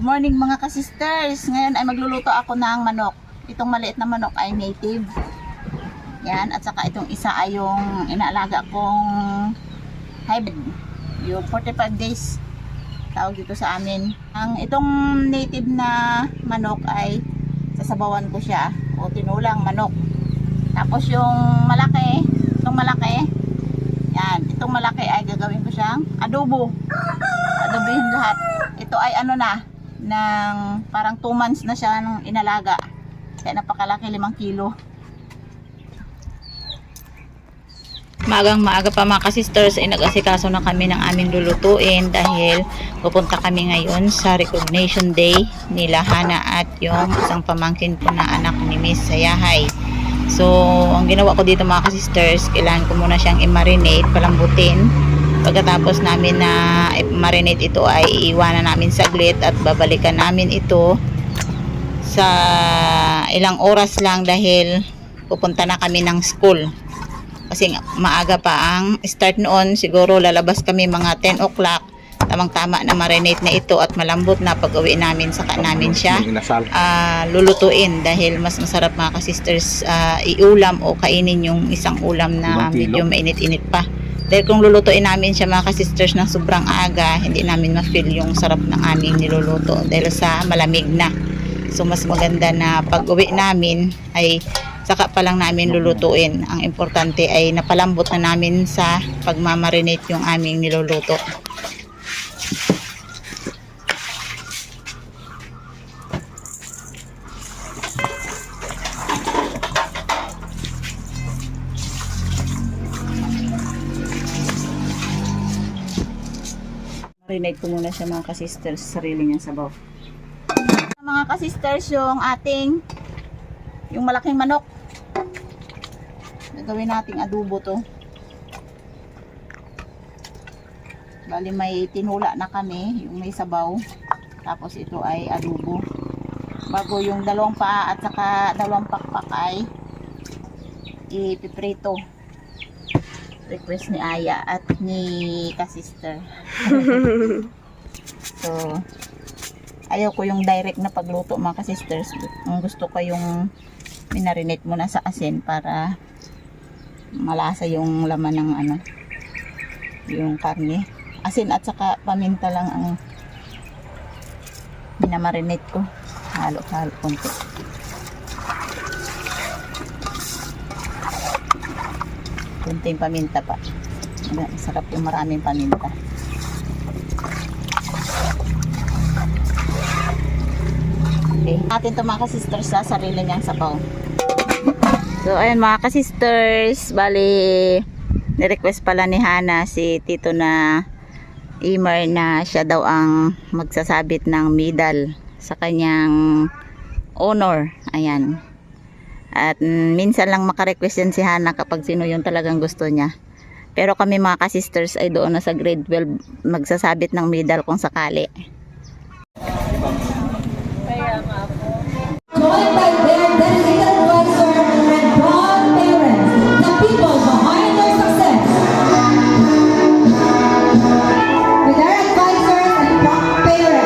morning mga ka-sisters. Ngayon ay magluluto ako ng manok. Itong maliit na manok ay native. Yan, at saka itong isa ay yung inaalaga kong hybrid. Yung 45 days tawag dito sa amin. Itong native na manok ay sasabawan ko siya o tinulang manok. Tapos yung malaki, yan, itong malaki ay gagawin ko siyang adobo. Adobohin lahat. Ito ay ano na, ng parang 2 months na siya nung inalaga. Kaya napakalaki, 5 kilo. Maaga pa mga ka-sisters ay nag-asikaso na kami ng aming lulutuin dahil pupunta kami ngayon sa recognition day nila Hana at yung isang pamangkin ko na anak ni Miss Sayahay. So, ang ginawa ko dito mga ka-sisters, kailangan ko muna siyang i-marinate, palambutin. Pagkatapos namin na i-marinate ito ay iiwanan namin saglit at babalikan namin ito sa ilang oras lang dahil pupunta na kami ng school. Kasi maaga pa ang start noon, siguro lalabas kami mga 10 o'clock. Tamang-tama na marinate na ito at malambot na pag-uwi namin, saka namin siya lulutuin dahil mas masarap mga ka-sisters iulam o kainin yung isang ulam na medyo mainit-init pa. Dahil kung lulutuin namin siya mga ka-sisters na sobrang aga, hindi namin ma-feel yung sarap ng aming niluluto dahil sa malamig na. So mas maganda na pag-uwi namin ay saka pa lang namin lulutuin. Ang importante ay napalambot na namin sa pagmamarinate yung aming niluluto. Marinate ko muna siya mga ka-sisters sa sarili niyang sabaw. Mga ka-sisters, yung ating yung malaking manok. Gagawin nating adobo to. Bali may tinula na kami, yung may sabaw. Tapos ito ay adobo. Bago yung 2 paa at saka 2 pakpak ay ipiprito. Request ni Aya at ni ka-sister. So, ayaw ko yung direct na pagluto mga ka-sisters. Ang gusto ko yung minarinate muna sa asin para malasa yung laman ng ano, yung karne. Asin at saka paminta lang ang minamarinate ko. Halo-halo konti. Kunting paminta pa. Masarap yung maraming paminta. Okay. Atin ito mga ka-sisters sa sarili niyang sabaw. So ayun mga ka-sisters, bali ni-request pala ni Hana si Tito na Imer na siya daw ang magsasabit ng medal sa kanyang honor. Ayan. At minsan lang makarequest yan si Hana kapag sino yung talagang gusto niya. Pero kami mga ka-sisters ay doon na sa grade 12 magsasabit ng medal kung sakali. Kaya nga po. Joined by their dedicated advisor and proud parents, the people behind their success. With their advisors and proud parents.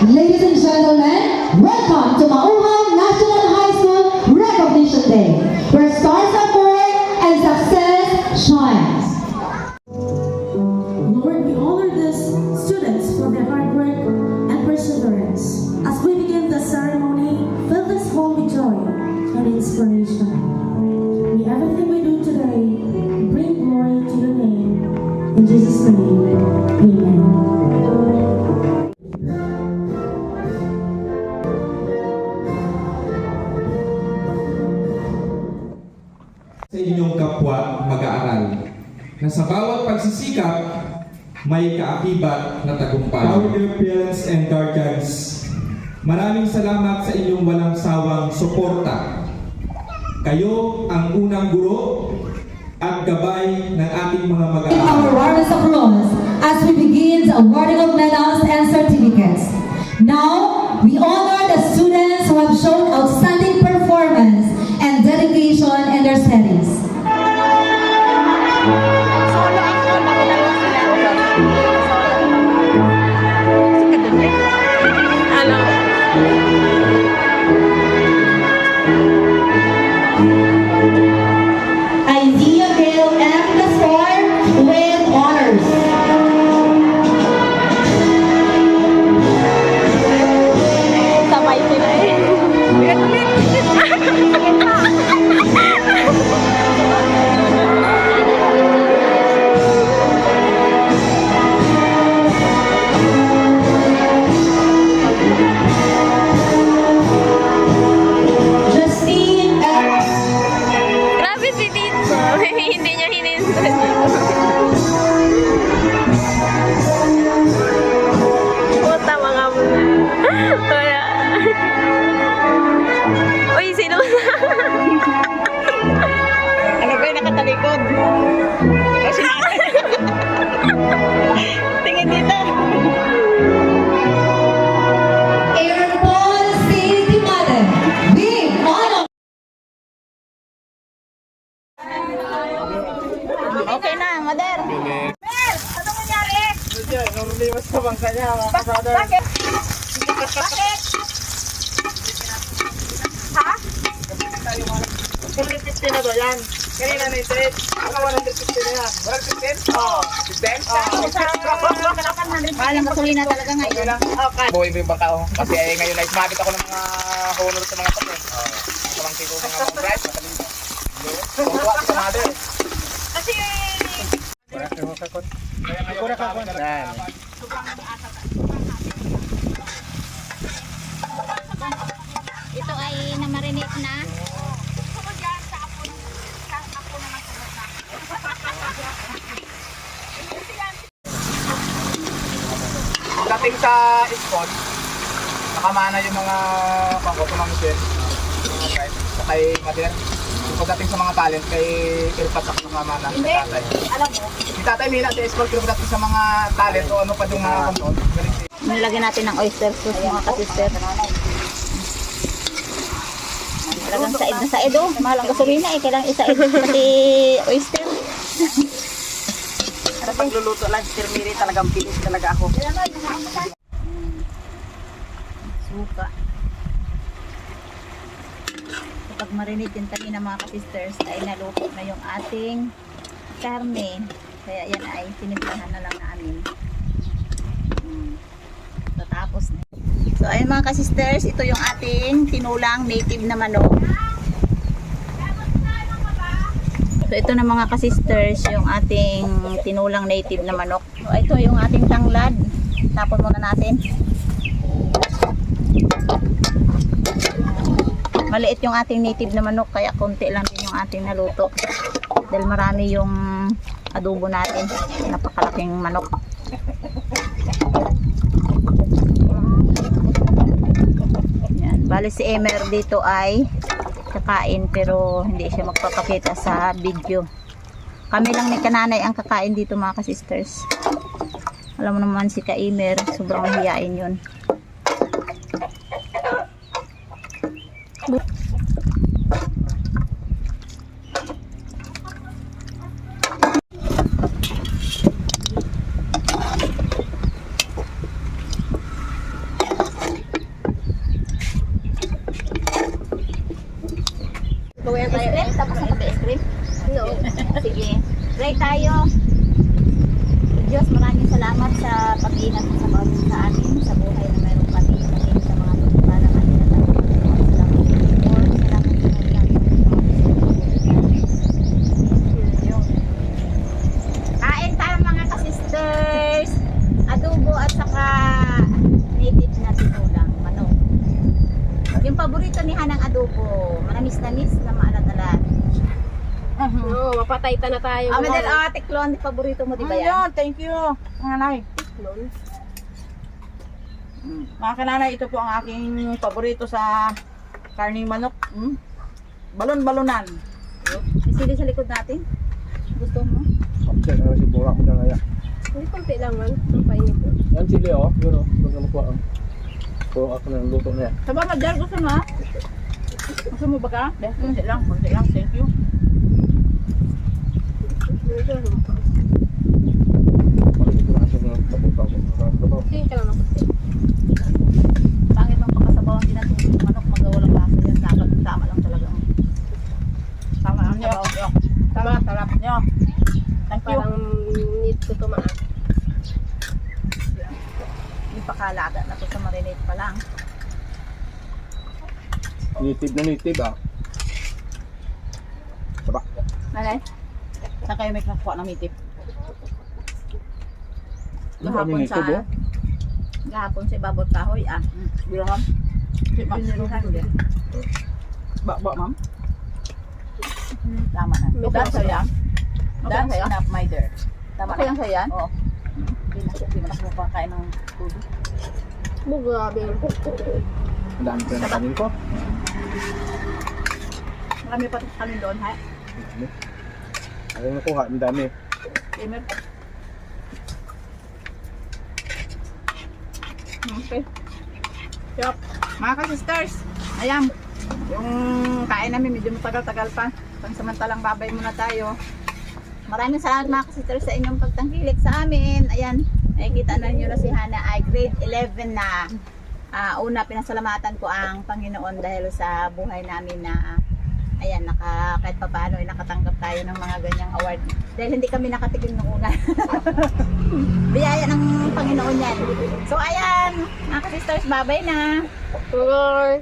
Ladies and gentlemen, welcome to Mauhan National High School Recognition Day, where stars are born and success shines. Lord, we honor these students for their hard work and perseverance. As we begin the ceremony, fill this hall with joy and inspiration. May everything we do today bring glory to your name. In Jesus' name, amen. may kaakibat na tagumpay. Our dear parents and guardians, maraming salamat sa inyong walang sawang suporta. Kayo ang unang guro at gabay ng ating mga Our mag-aaral. warmest applause as we begin the awarding of medals and certificates. Now, we honor the students who have shown outstanding performance and dedication in their studies. Idea Bill M. Lasor with honors. Sabay sila eh. Justine X. Grabe si Tito. Hindi niya hinintay. Puta mga muna. Wala. Uy, sino na? Ano ba yung nakatalikod? Kasi tingin dito. Airborne City Mother. With honor. Okay na, mother. Mahal ang gasolina talaga ngayon. Buhay mo yung bangka ko. Kasi ngayon ay sumabit ako ng mga honor sa mga tapo. Pamangkin ko mga prize. Tuwa ko sa mother. Kasi... Yan. Ito ay namarinate na. Dating sa school, nakamana yung mga pang-automation. Sa kay mother. Pagdating sa mga talent, kay Kirpat ako nakamana. Hindi, Alam mo, si tatay Mila sa school, pero dating sa mga talent o ano pa yung mga control. nilagyan natin ng oyster sauce mga kasister. Talagang said na said oh. Mahal ang gasolina eh. Kailangan isaid pati oyster. Sa pagluluto lang, tirmiri talagang pilis talaga ako. Suka. Kapag marinate din kanina mga ka-sisters ay naluto na yung ating karne. Kaya yan ay tinimplahan na lang namin. Tapos na. So ayun mga ka-sisters, ito yung ating tinulang native na manok. So ito na mga ka-sisters, yung ating tinulang native na manok. So ito yung ating tanglad. Tapon muna natin. Maliit yung ating native na manok, kaya konti lang din yung ating naluto. Dahil marami yung adobo natin. Napakalaking manok. Yan. Bali si Emer dito ay kakain pero hindi siya magpapakita sa video. Kami lang ni Kananay ang kakain dito mga ka-sisters. Alam mo naman si Ka-Emer, sobrang hiyain yun. Gawin tayo eh, tapos na ice cream. Sige, try tayo. Diyos, maraming salamat sa pag-iingat mo sa amin, sa buhay na mayroon kami, maging sa mga tutupalang amin na tayo. Salamat sa Lord, salamat sa Lord. Kain tayo mga ka-sisters. Adobo at saka native na tinulang manok. Yung paborito ni Hanang adobo, manamis-namis na maalat-alat. Oo, mapatay ta na tayo. Madel, tiklon, di paborito mo, di ba yan? Ayun, thank you. Nanay. Mga kananay, ito po ang aking paborito sa karning manok. Balon-balonan. Isili sa likod natin. Gusto mo? Kapsel, si Bora mo na kaya. Hindi konti lang man. Ang painit ko. Yan sili oh, yun oh. Doon ka makuha ang. Puro ako na luto na yan. Saba, Madel, gusto mo ha? Gusto mo ba ka? Kunti lang, thank you. Bakit ito na kasi ng tapos-tapos. Tingin ka lang ng konti. Pangit ang pakasabawan din natin yung manok, magawalang lasa yan. Dapat tama lang talaga. Tama ang nyo. Tama, sarap nyo. Thank you. Parang need ko tumaan. Hindi pa kalaga na to sa marinate pa lang. Native na native ah. Sarap. Nanay? Saan kayo may nakuha ng mitip? Gahapon sa... oh. Gahapon sa Babot Kahoy, Bilangam? Piniluhan din. Ba, ma'am? Tama na. May Dance sauce. saya? That's enough, my dear. Tama Okay na. lang saya? Oo. Hindi mo na kumakain ng tubig. Grabe. Ang dami pa ng kanin ko. Marami pa kami doon, ha? Ayaw nakuha, ang dami. Emir? Okay. Yup. Mga ka-sisters, ayan. Yung kain namin, medyo matagal-tagal pa. Pansamantalang babay muna tayo. Maraming salamat mga kasisters sa inyong pagtangkilik sa amin. Ayan, nakikita na nyo na si Hana ay grade 11 na. Una, pinasalamatan ko ang Panginoon dahil sa buhay namin na ayan, kahit pa paano ay nakatanggap tayo ng mga ganyang award. Dahil hindi kami nakatikim nung una. Biyaya ng Panginoon yan. So ayan, mga kasisters, babay na. Bye.